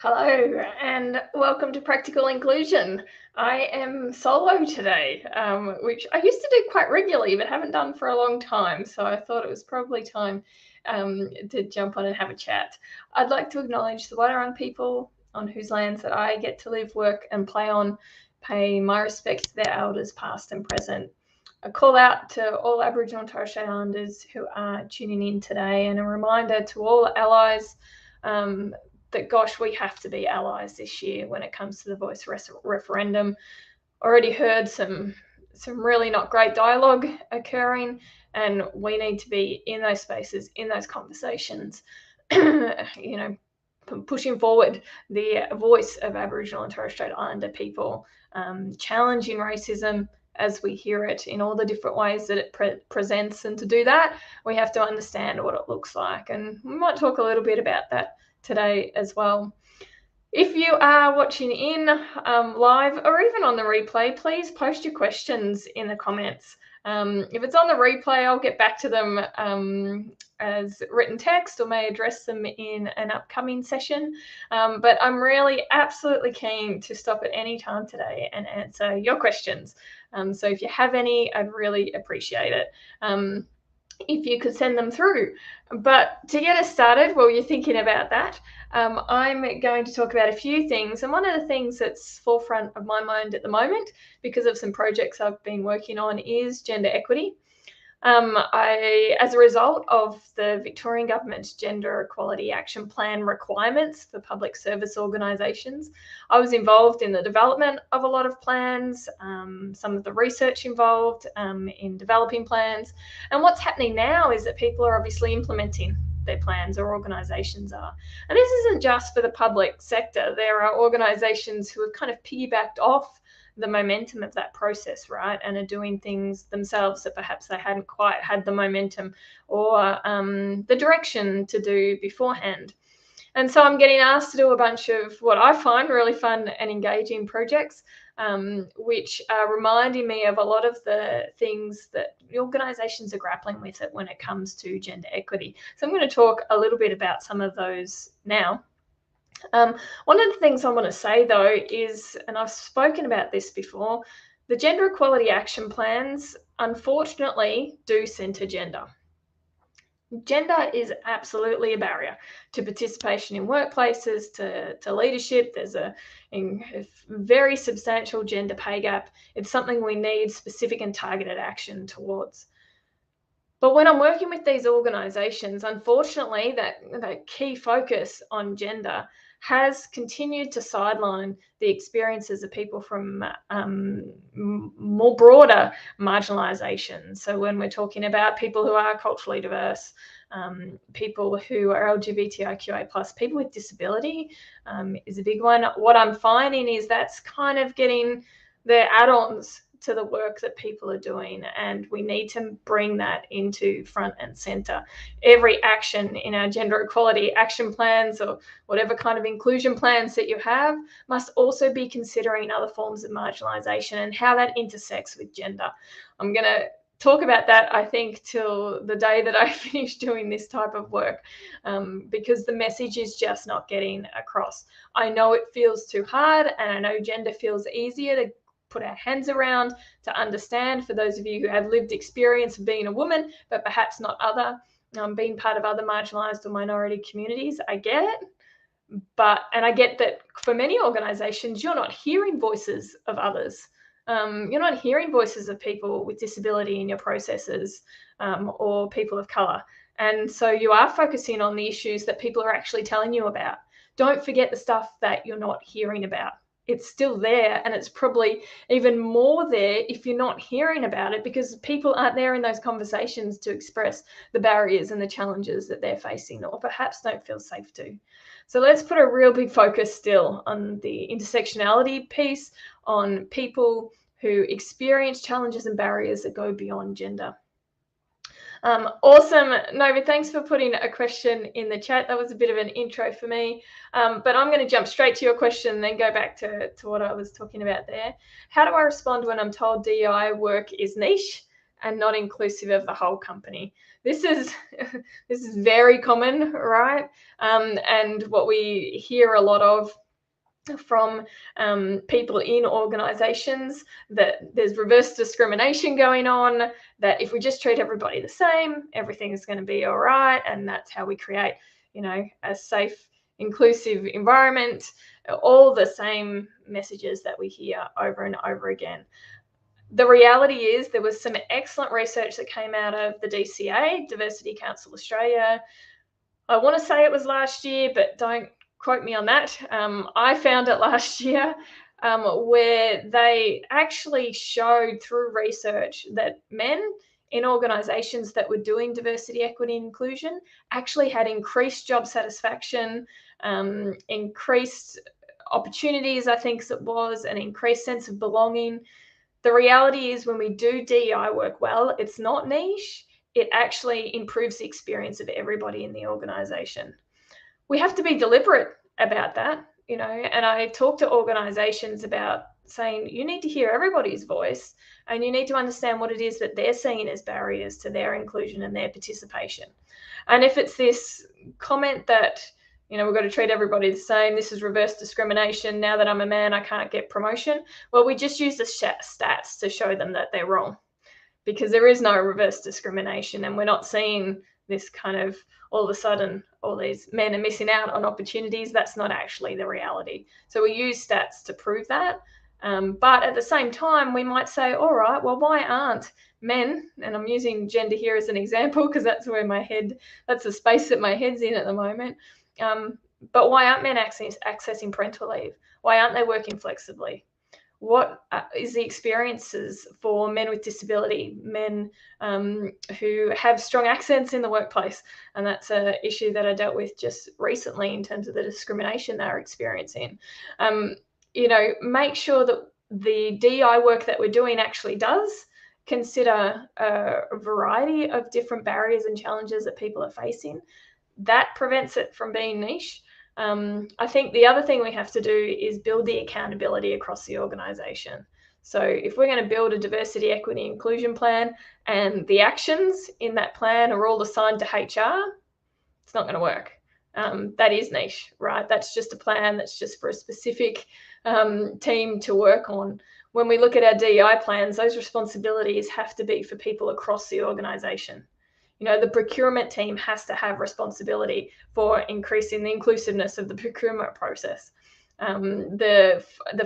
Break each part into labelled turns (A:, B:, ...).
A: Hello and welcome to Practical Inclusion. I am solo today, which I used to do quite regularly but haven't done for a long time. So I thought it was probably time to jump on and have a chat. I'd like to acknowledge the Wadawurrung people on whose lands that I get to live, work and play on, pay my respects to their elders past and present. A call out to all Aboriginal and Torres Strait Islanders who are tuning in today, and a reminder to all allies that, gosh, we have to be allies this year when it comes to the voice referendum. Already heard some really not great dialogue occurring, and we need to be in those spaces, in those conversations, pushing forward the voice of Aboriginal and Torres Strait Islander people, challenging racism as we hear it in all the different ways that it presents. And to do that, we have to understand what it looks like. And we might talk a little bit about that today as well. If you are watching in live or even on the replay, please post your questions in the comments. If it's on the replay, I'll get back to them as written text or may address them in an upcoming session. But I'm really absolutely keen to stop at any time today and answer your questions. So if you have any, I'd really appreciate it. If you could send them through. But to get us started, while you're thinking about that, I'm going to talk about a few things. And one of the things that's forefront of my mind at the moment, because of some projects I've been working on, is gender equity. As a result of the Victorian Government's Gender Equality Action Plan requirements for public service organisations, I was involved in the development of a lot of plans, some of the research involved in developing plans. And what's happening now is that people are obviously implementing their plans, or organisations are. And this isn't just for the public sector. There are organisations who have kind of piggybacked off the momentum of that process, right, and are doing things themselves that perhaps they hadn't quite had the momentum or the direction to do beforehand. And so I'm getting asked to do a bunch of what I find really fun and engaging projects, which are reminding me of a lot of the things that the organisations are grappling with it when it comes to gender equity. So I'm going to talk a little bit about some of those now. One of the things I want to say, though, is, and I've spoken about this before, the gender equality action plans, unfortunately, do centre gender. Gender is absolutely a barrier to participation in workplaces, to leadership. There's a very substantial gender pay gap. It's something we need specific and targeted action towards. But when I'm working with these organisations, unfortunately, that key focus on gender has continued to sideline the experiences of people from more broader marginalisation. So when we're talking about people who are culturally diverse, people who are LGBTIQA+, people with disability is a big one. What I'm finding is that's kind of getting the add-ons to the work that people are doing, and we need to bring that into front and center. Every action in our gender equality action plans, or whatever kind of inclusion plans that you have, must also be considering other forms of marginalization and how that intersects with gender. I'm going to talk about that, I think, till the day that I finish doing this type of work, because the message is just not getting across. I know it feels too hard, and I know gender feels easier to put our hands around, to understand, for those of you who have lived experience of being a woman, but perhaps not being part of other marginalized or minority communities. I get it. And I get that for many organizations, you're not hearing voices of others. You're not hearing voices of people with disability in your processes, or people of color. And so you are focusing on the issues that people are actually telling you about. Don't forget the stuff that you're not hearing about. It's still there, and it's probably even more there if you're not hearing about it, because people aren't there in those conversations to express the barriers and the challenges that they're facing, or perhaps don't feel safe to. So let's put a real big focus still on the intersectionality piece, on people who experience challenges and barriers that go beyond gender. Awesome, Novi, thanks for putting a question in the chat. That was a bit of an intro for me, but I'm going to jump straight to your question and then go back to what I was talking about there. How do I respond when I'm told DEI work is niche? and not inclusive of the whole company. This is this is very common, right? And what we hear a lot of from people in organizations, that there's reverse discrimination going on, that if we just treat everybody the same, everything is going to be all right, and that's how we create, a safe, inclusive environment. All the same messages that we hear over and over again. The reality is there was some excellent research that came out of the DCA, Diversity Council Australia. I want to say it was last year, but don't quote me on that. I found it last year, where they actually showed through research that men in organizations that were doing diversity, equity, and inclusion actually had increased job satisfaction, increased opportunities, I think it was, an increased sense of belonging. The reality is, when we do DEI work well, it's not niche. It actually improves the experience of everybody in the organization. We have to be deliberate about that, and I talk to organizations about saying, you need to hear everybody's voice, and you need to understand what it is that they're seeing as barriers to their inclusion and their participation. And if it's this comment that, we've got to treat everybody the same, this is reverse discrimination, now that I'm a man, I can't get promotion. Well, we just use the stats to show them that they're wrong, because there is no reverse discrimination, and we're not seeing this kind of, all of a sudden, all these men are missing out on opportunities. That's not actually the reality. So we use stats to prove that. But at the same time, we might say, all right, well, why aren't men, and I'm using gender here as an example because that's the space that my head's in at the moment. But why aren't men accessing parental leave? Why aren't they working flexibly? What is the experiences for men with disability, men who have strong accents in the workplace? And that's an issue that I dealt with just recently in terms of the discrimination they're experiencing. Make sure that the DEI work that we're doing actually does consider a variety of different barriers and challenges that people are facing. That prevents it from being niche. I think the other thing we have to do is build the accountability across the organisation. So if we're going to build a diversity, equity, inclusion plan, and the actions in that plan are all assigned to HR, it's not going to work. That is niche, right? That's just a plan that's just for a specific team to work on. When we look at our DEI plans, those responsibilities have to be for people across the organisation. The procurement team has to have responsibility for increasing the inclusiveness of the procurement process. The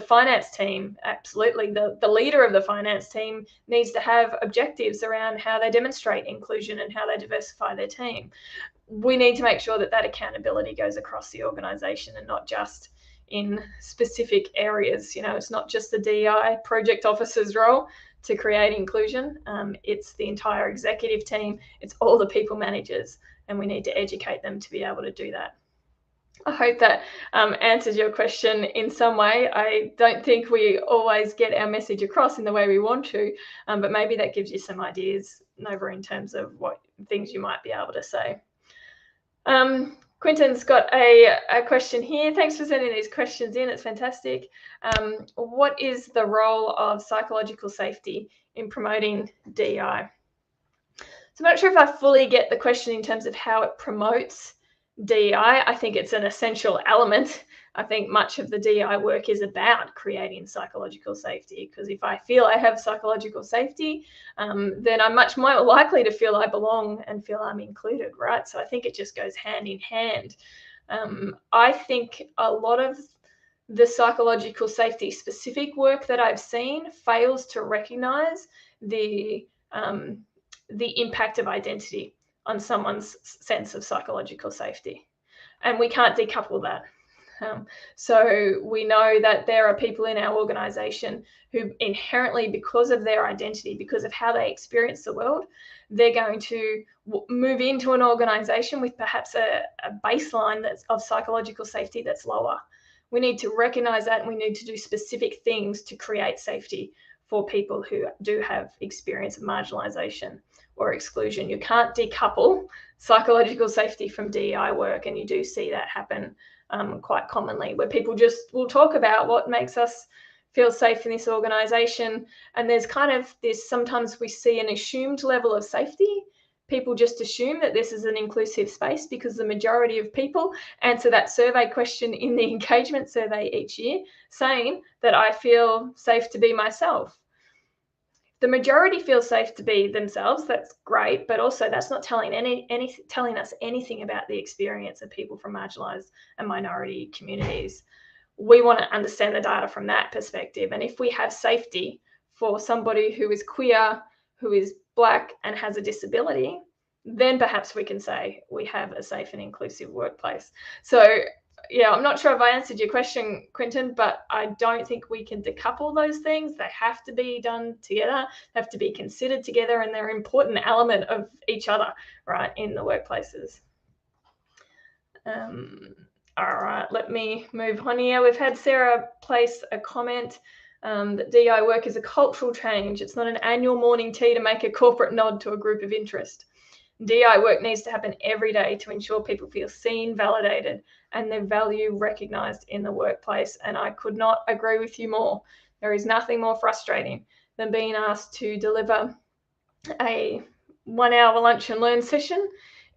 A: finance team, absolutely. The leader of the finance team needs to have objectives around how they demonstrate inclusion and how they diversify their team. We need to make sure that accountability goes across the organisation and not just in specific areas. It's not just the DEI project officer's role to create inclusion. It's the entire executive team. It's all the people managers, and we need to educate them to be able to do that. I hope that answers your question in some way. I don't think we always get our message across in the way we want to, but maybe that gives you some ideas over in terms of what things you might be able to say. Quinton's got a question here. Thanks for sending these questions in. It's fantastic. What is the role of psychological safety in promoting DEI? So I'm not sure if I fully get the question in terms of how it promotes DEI. I think it's an essential element. I think much of the DEI work is about creating psychological safety, because if I feel I have psychological safety, then I'm much more likely to feel I belong and feel I'm included, right? So I think it just goes hand in hand. I think a lot of the psychological safety specific work that I've seen fails to recognize the impact of identity on someone's sense of psychological safety. And we can't decouple that. So we know that there are people in our organisation who inherently, because of their identity, because of how they experience the world, they're going to move into an organisation with perhaps a baseline of psychological safety that's lower. We need to recognise that, and we need to do specific things to create safety for people who do have experience of marginalisation or exclusion. You can't decouple psychological safety from DEI work, and you do see that happen quite commonly, where people just will talk about what makes us feel safe in this organization. And there's kind of this, sometimes we see an assumed level of safety. People just assume that this is an inclusive space because the majority of people answer that survey question in the engagement survey each year, saying that I feel safe to be myself. The majority feel safe to be themselves. That's great, but also that's not telling telling us anything about the experience of people from marginalized and minority communities. We want to understand the data from that perspective. And if we have safety for somebody who is queer, who is Black, and has a disability, then perhaps we can say we have a safe and inclusive workplace. So yeah, I'm not sure if I answered your question, Quentin, but I don't think we can decouple those things. They have to be done together, have to be considered together, and they're an important element of each other, right, in the workplaces. All right, let me move on here. We've had Sarah place a comment that DI work is a cultural change. It's not an annual morning tea to make a corporate nod to a group of interest. DI work needs to happen every day to ensure people feel seen, validated, and their value recognised in the workplace. And I could not agree with you more. There is nothing more frustrating than being asked to deliver a 1 hour lunch and learn session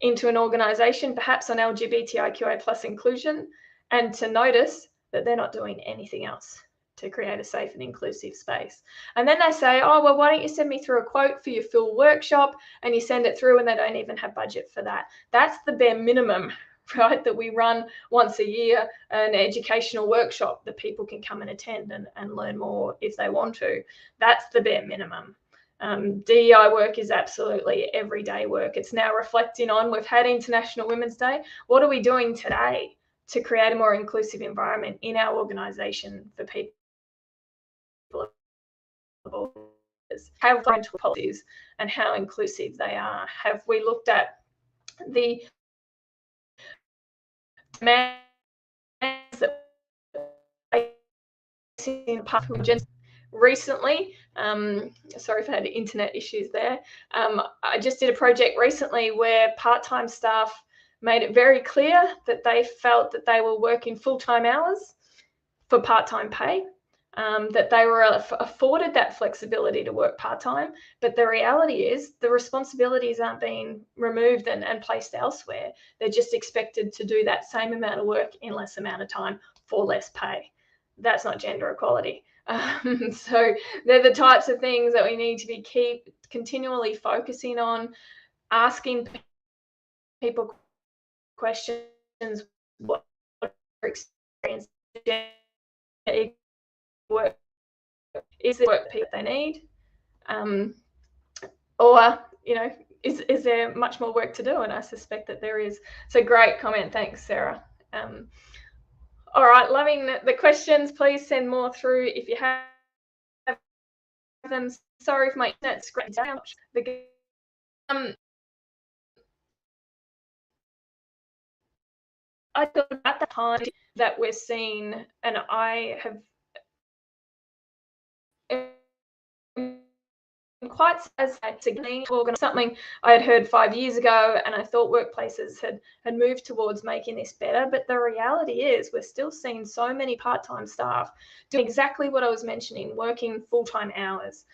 A: into an organisation, perhaps on LGBTIQA plus inclusion, and to notice that they're not doing anything else to create a safe and inclusive space. And then they say, oh, well, why don't you send me through a quote for your full workshop? And you send it through and they don't even have budget for that. That's the bare minimum, right? That we run once a year, an educational workshop that people can come and attend and learn more if they want to. That's the bare minimum. DEI work is absolutely everyday work. It's now reflecting on, we've had International Women's Day. What are we doing today to create a more inclusive environment in our organisation for people? Have parental policies and how inclusive they are? Have we looked at the demands that recently? Sorry if I had internet issues there. I just did a project recently where part-time staff made it very clear that they felt that they were working full-time hours for part-time pay. That they were afforded that flexibility to work part-time, but the reality is the responsibilities aren't being removed and placed elsewhere. They're just expected to do that same amount of work in less amount of time for less pay. That's not gender equality. So they're the types of things that we need to be continually focusing on, asking people questions, what experience work is the work people they need, or is there much more work to do? And I suspect that there is. So great comment, thanks, Sarah. All right, loving the questions. Please send more through if you have them. Sorry if my internet's screwed down. I thought at the time that we're seeing, and I have quite as something I had heard 5 years ago, and I thought workplaces had moved towards making this better. But the reality is we're still seeing so many part-time staff doing exactly what I was mentioning, working full-time hours,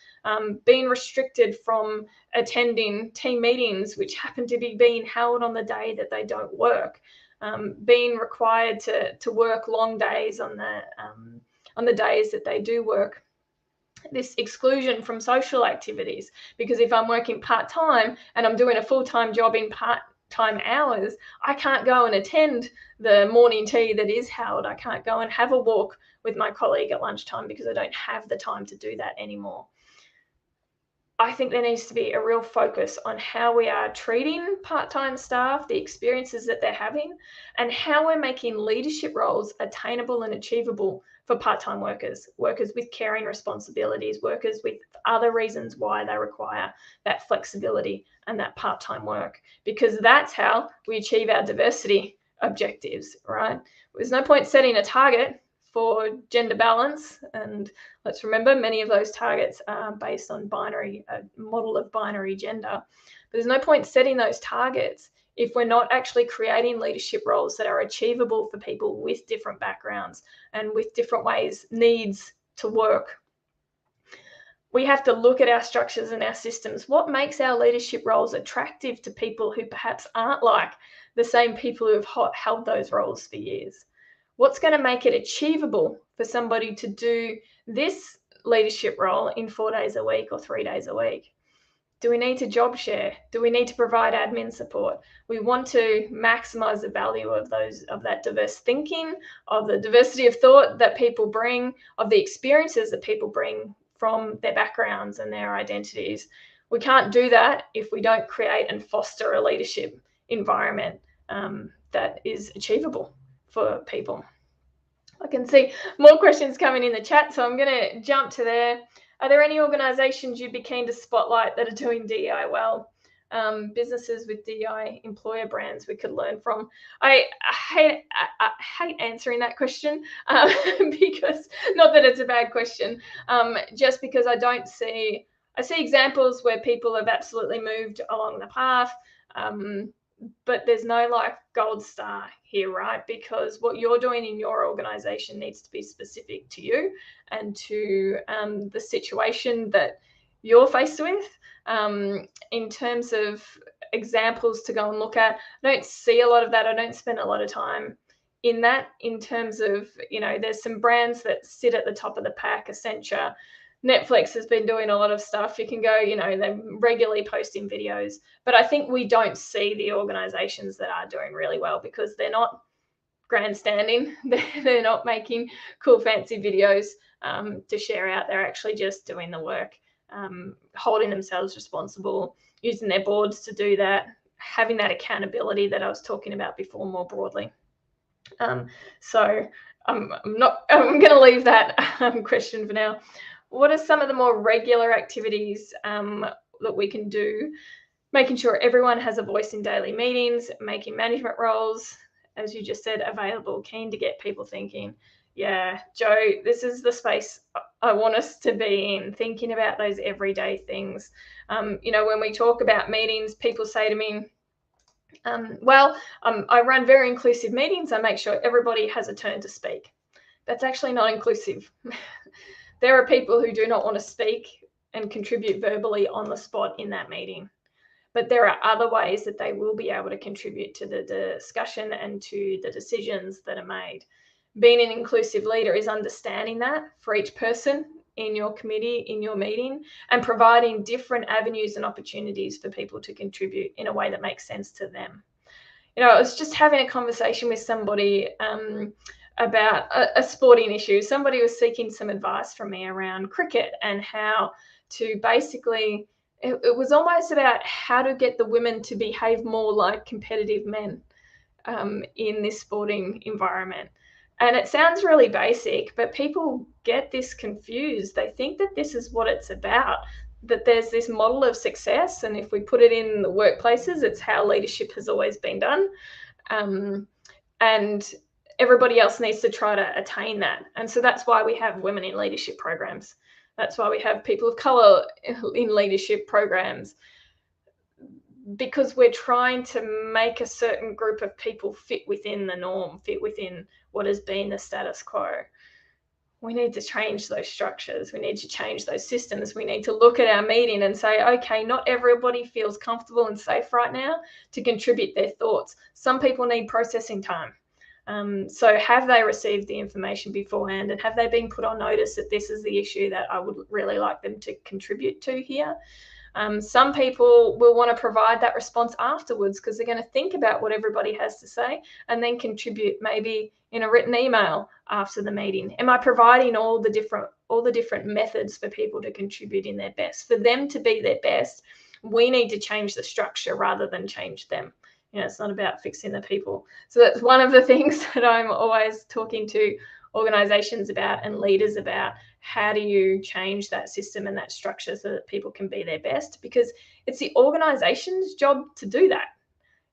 A: being restricted from attending team meetings, which happen to be being held on the day that they don't work, being required to work long days on the days that they do work. This exclusion from social activities, because if I'm working part-time and I'm doing a full-time job in part-time hours, I can't go and attend the morning tea that is held. I can't go and have a walk with my colleague at lunchtime because I don't have the time to do that anymore. I think there needs to be a real focus on how we are treating part-time staff, the experiences that they're having, and how we're making leadership roles attainable and achievable for part-time workers with caring responsibilities, workers with other reasons why they require that flexibility and that part-time work, because that's how we achieve our diversity objectives, right? There's no point setting a target for gender balance, and let's remember many of those targets are based on a model of binary gender. But there's no point setting those targets if we're not actually creating leadership roles that are achievable for people with different backgrounds and with different ways, needs, to work. We have to look at our structures and our systems. What makes our leadership roles attractive to people who perhaps aren't like the same people who have held those roles for years? What's going to make it achievable for somebody to do this leadership role in 4 days a week or 3 days a week? Do we need to job share? Do we need to provide admin support? We want to maximize the value of that diverse thinking, of the diversity of thought that people bring, of the experiences that people bring from their backgrounds and their identities. We can't do that if we don't create and foster a leadership environment that is achievable for people. I can see more questions coming in the chat, so I'm going to jump to there. Are there any organisations you'd be keen to spotlight that are doing DEI well? Businesses with DEI employer brands we could learn from. I hate answering that question because, not that it's a bad question, just because I see examples where people have absolutely moved along the path, but there's no like gold star here, right? Because what you're doing in your organization needs to be specific to you and to the situation that you're faced with. In terms of examples to go and look at, I don't see a lot of that. I don't spend a lot of time in that, in terms of, there's some brands that sit at the top of the pack. Accenture, Netflix has been doing a lot of stuff. You can go, they're regularly posting videos, but I think we don't see the organizations that are doing really well because they're not grandstanding. They're not making cool, fancy videos to share out. They're actually just doing the work, holding themselves responsible, using their boards to do that, having that accountability that I was talking about before more broadly. So I'm going to leave that question for now. What are some of the more regular activities that we can do? Making sure everyone has a voice in daily meetings, making management roles, as you just said, available, keen to get people thinking. Yeah, Joe, this is the space I want us to be in, thinking about those everyday things. When we talk about meetings, people say to me, I run very inclusive meetings. I make sure everybody has a turn to speak. That's actually not inclusive. There are people who do not want to speak and contribute verbally on the spot in that meeting. But there are other ways that they will be able to contribute to the discussion and to the decisions that are made. Being an inclusive leader is understanding that for each person in your committee, in your meeting, and providing different avenues and opportunities for people to contribute in a way that makes sense to them. I was just having a conversation with somebody about a sporting issue. Somebody was seeking some advice from me around cricket and how to basically, it was almost about how to get the women to behave more like competitive men in this sporting environment. And it sounds really basic, but people get this confused. They think that this is what it's about, that there's this model of success. And if we put it in the workplaces, it's how leadership has always been done. And everybody else needs to try to attain that. And so that's why we have women in leadership programs. That's why we have people of color in leadership programs, because we're trying to make a certain group of people fit within the norm, fit within what has been the status quo. We need to change those structures. We need to change those systems. We need to look at our meeting and say, okay, not everybody feels comfortable and safe right now to contribute their thoughts. Some people need processing time. So have they received the information beforehand, and have they been put on notice that this is the issue that I would really like them to contribute to here? Some people will want to provide that response afterwards because they're going to think about what everybody has to say and then contribute maybe in a written email after the meeting. Am I providing all the different methods for people to contribute in their best? For them to be their best, we need to change the structure rather than change them. It's not about fixing the people. So that's one of the things that I'm always talking to organizations about and leaders about. How do you change that system and that structure so that people can be their best? Because it's the organization's job to do that.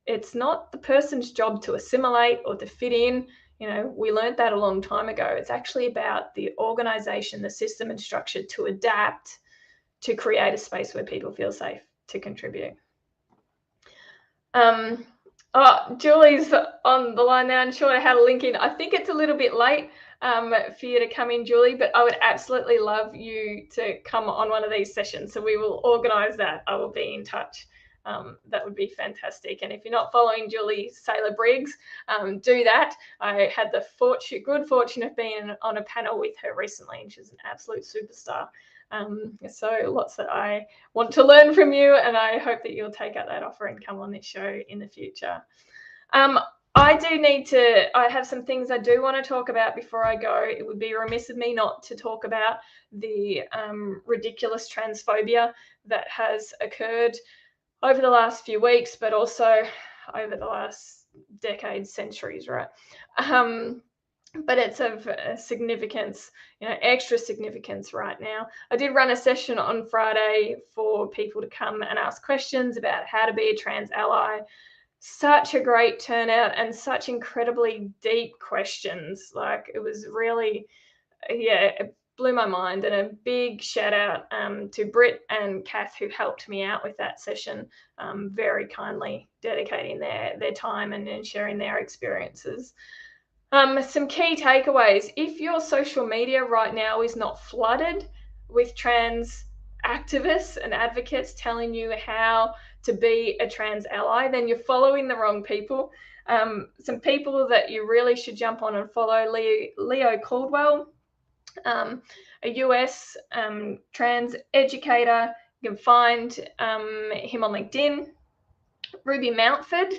A: It's not the person's job to assimilate or to fit in. We learned that a long time ago. It's actually about the organization, the system and structure to adapt, to create a space where people feel safe to contribute. Julie's on the line now, and sure how to link in. I think it's a little bit late. for you to come in, Julie, but I would absolutely love you to come on one of these sessions. So we will organise that. I will be in touch. That would be fantastic. And if you're not following Julie Saylor Briggs, do that. I had the good fortune of being on a panel with her recently, and she's an absolute superstar. So lots that I want to learn from you, and I hope that you'll take up that offer and come on this show in the future. I have some things I do want to talk about before I go. It would be remiss of me not to talk about the ridiculous transphobia that has occurred over the last few weeks, but also over the last decades, centuries, right? But it's of significance, extra significance right now. I did run a session on Friday for people to come and ask questions about how to be a trans ally. Such a great turnout and such incredibly deep questions. Like, it was really, it blew my mind. And a big shout out to Britt and Kath, who helped me out with that session, very kindly dedicating their time and sharing their experiences. Some key takeaways. If your social media right now is not flooded with trans activists and advocates telling you how to be a trans ally, then you're following the wrong people. Some people that you really should jump on and follow: Leo Caldwell, a US trans educator. You can find him on LinkedIn. Ruby Mountford,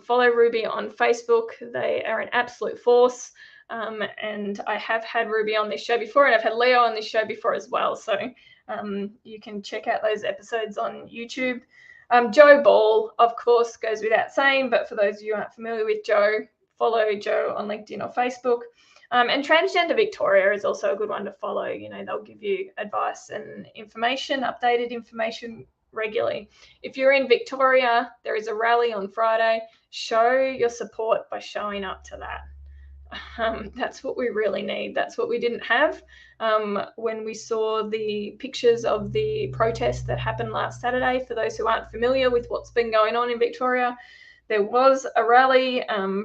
A: follow Ruby on Facebook. They are an absolute force. And I have had Ruby on this show before, and I've had Leo on this show before as well. So you can check out those episodes on YouTube. Joe Ball, of course, goes without saying, but for those of you who aren't familiar with Joe, follow Joe on LinkedIn or Facebook. And Transgender Victoria is also a good one to follow. They'll give you advice and information, updated information regularly. If you're in Victoria, there is a rally on Friday. Show your support by showing up to that. That's what we really need. That's what we didn't have when we saw the pictures of the protest that happened last Saturday. For those who aren't familiar with what's been going on in Victoria, there was a rally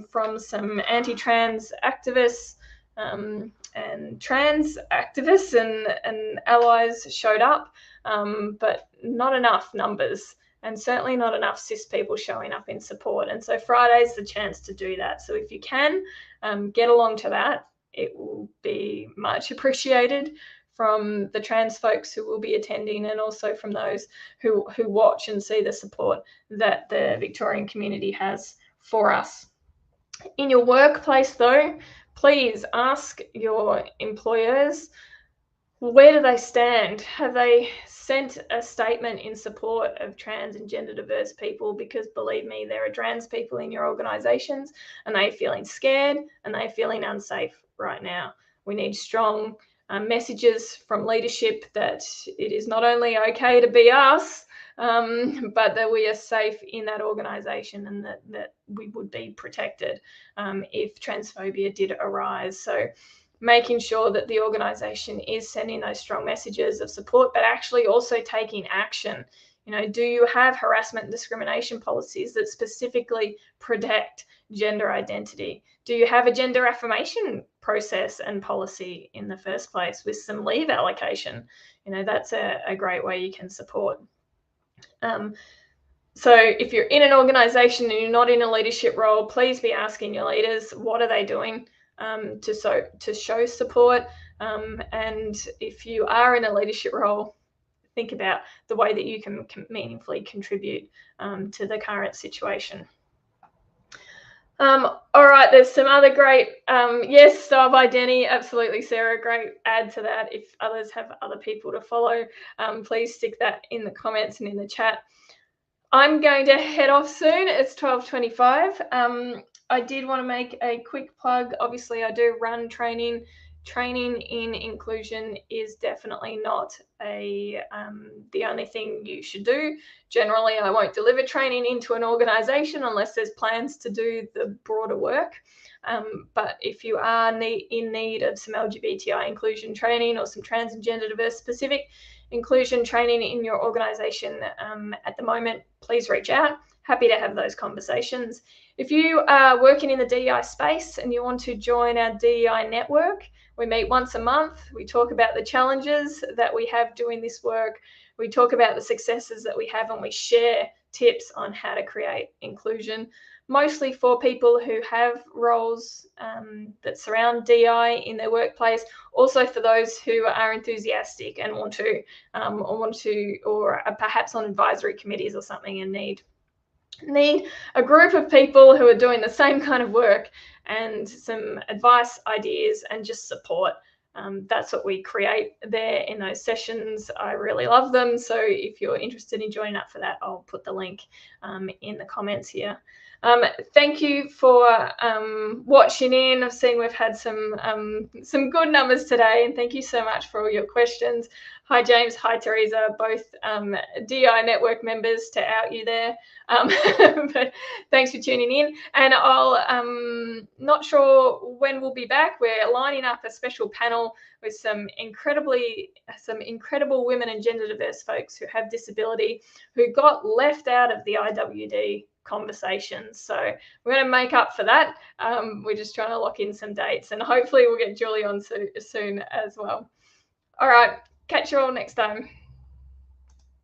A: from some anti-trans activists, and trans activists and allies showed up, but not enough numbers, and certainly not enough cis people showing up in support. And so Friday's the chance to do that. So if you can get along to that, it will be much appreciated from the trans folks who will be attending, and also from those who watch and see the support that the Victorian community has for us. In your workplace, though, please ask your employers, where do they stand? Have they sent a statement in support of trans and gender diverse people? Because believe me, there are trans people in your organizations, and they're feeling scared and they're feeling unsafe right now. We need strong messages from leadership that it is not only okay to be us, but that we are safe in that organisation, and that we would be protected if transphobia did arise. So making sure that the organisation is sending those strong messages of support, but actually also taking action. Do you have harassment and discrimination policies that specifically protect gender identity? Do you have a gender affirmation process and policy in the first place with some leave allocation? That's a great way you can support. So if you're in an organisation and you're not in a leadership role, please be asking your leaders, what are they doing to show support? And if you are in a leadership role, think about the way that you can meaningfully contribute to the current situation. All right, there's some other great, yes, Star by Denny, absolutely, Sarah, great add to that. If others have other people to follow, please stick that in the comments and in the chat. I'm going to head off soon. It's 12:25. I did want to make a quick plug. Obviously, I do run training. Training in inclusion is definitely not the only thing you should do. Generally, I won't deliver training into an organisation unless there's plans to do the broader work. But if you are in need of some LGBTI inclusion training or some trans and gender diverse specific inclusion training in your organisation at the moment, please reach out. happy to have those conversations. If you are working in the DEI space and you want to join our DEI network, we meet once a month. We talk about the challenges that we have doing this work. We talk about the successes that we have, and we share tips on how to create inclusion, mostly for people who have roles that surround DI in their workplace. Also for those who are enthusiastic and want to, or are perhaps on advisory committees or something and need a group of people who are doing the same kind of work and some advice, ideas, and just support. That's what we create there in those sessions. I really love them. So if you're interested in joining up for that, I'll put the link in the comments here. Thank you for watching in. I've seen we've had some good numbers today, and thank you so much for all your questions. Hi, James. Hi, Teresa. Both DI network members, to out you there. But thanks for tuning in. And I'll not sure when we'll be back. We're lining up a special panel with some incredible women and gender diverse folks who have disability who got left out of the IWD conversations. So we're going to make up for that. We're just trying to lock in some dates, and hopefully we'll get Julie on soon as well. All right. Catch you all next time.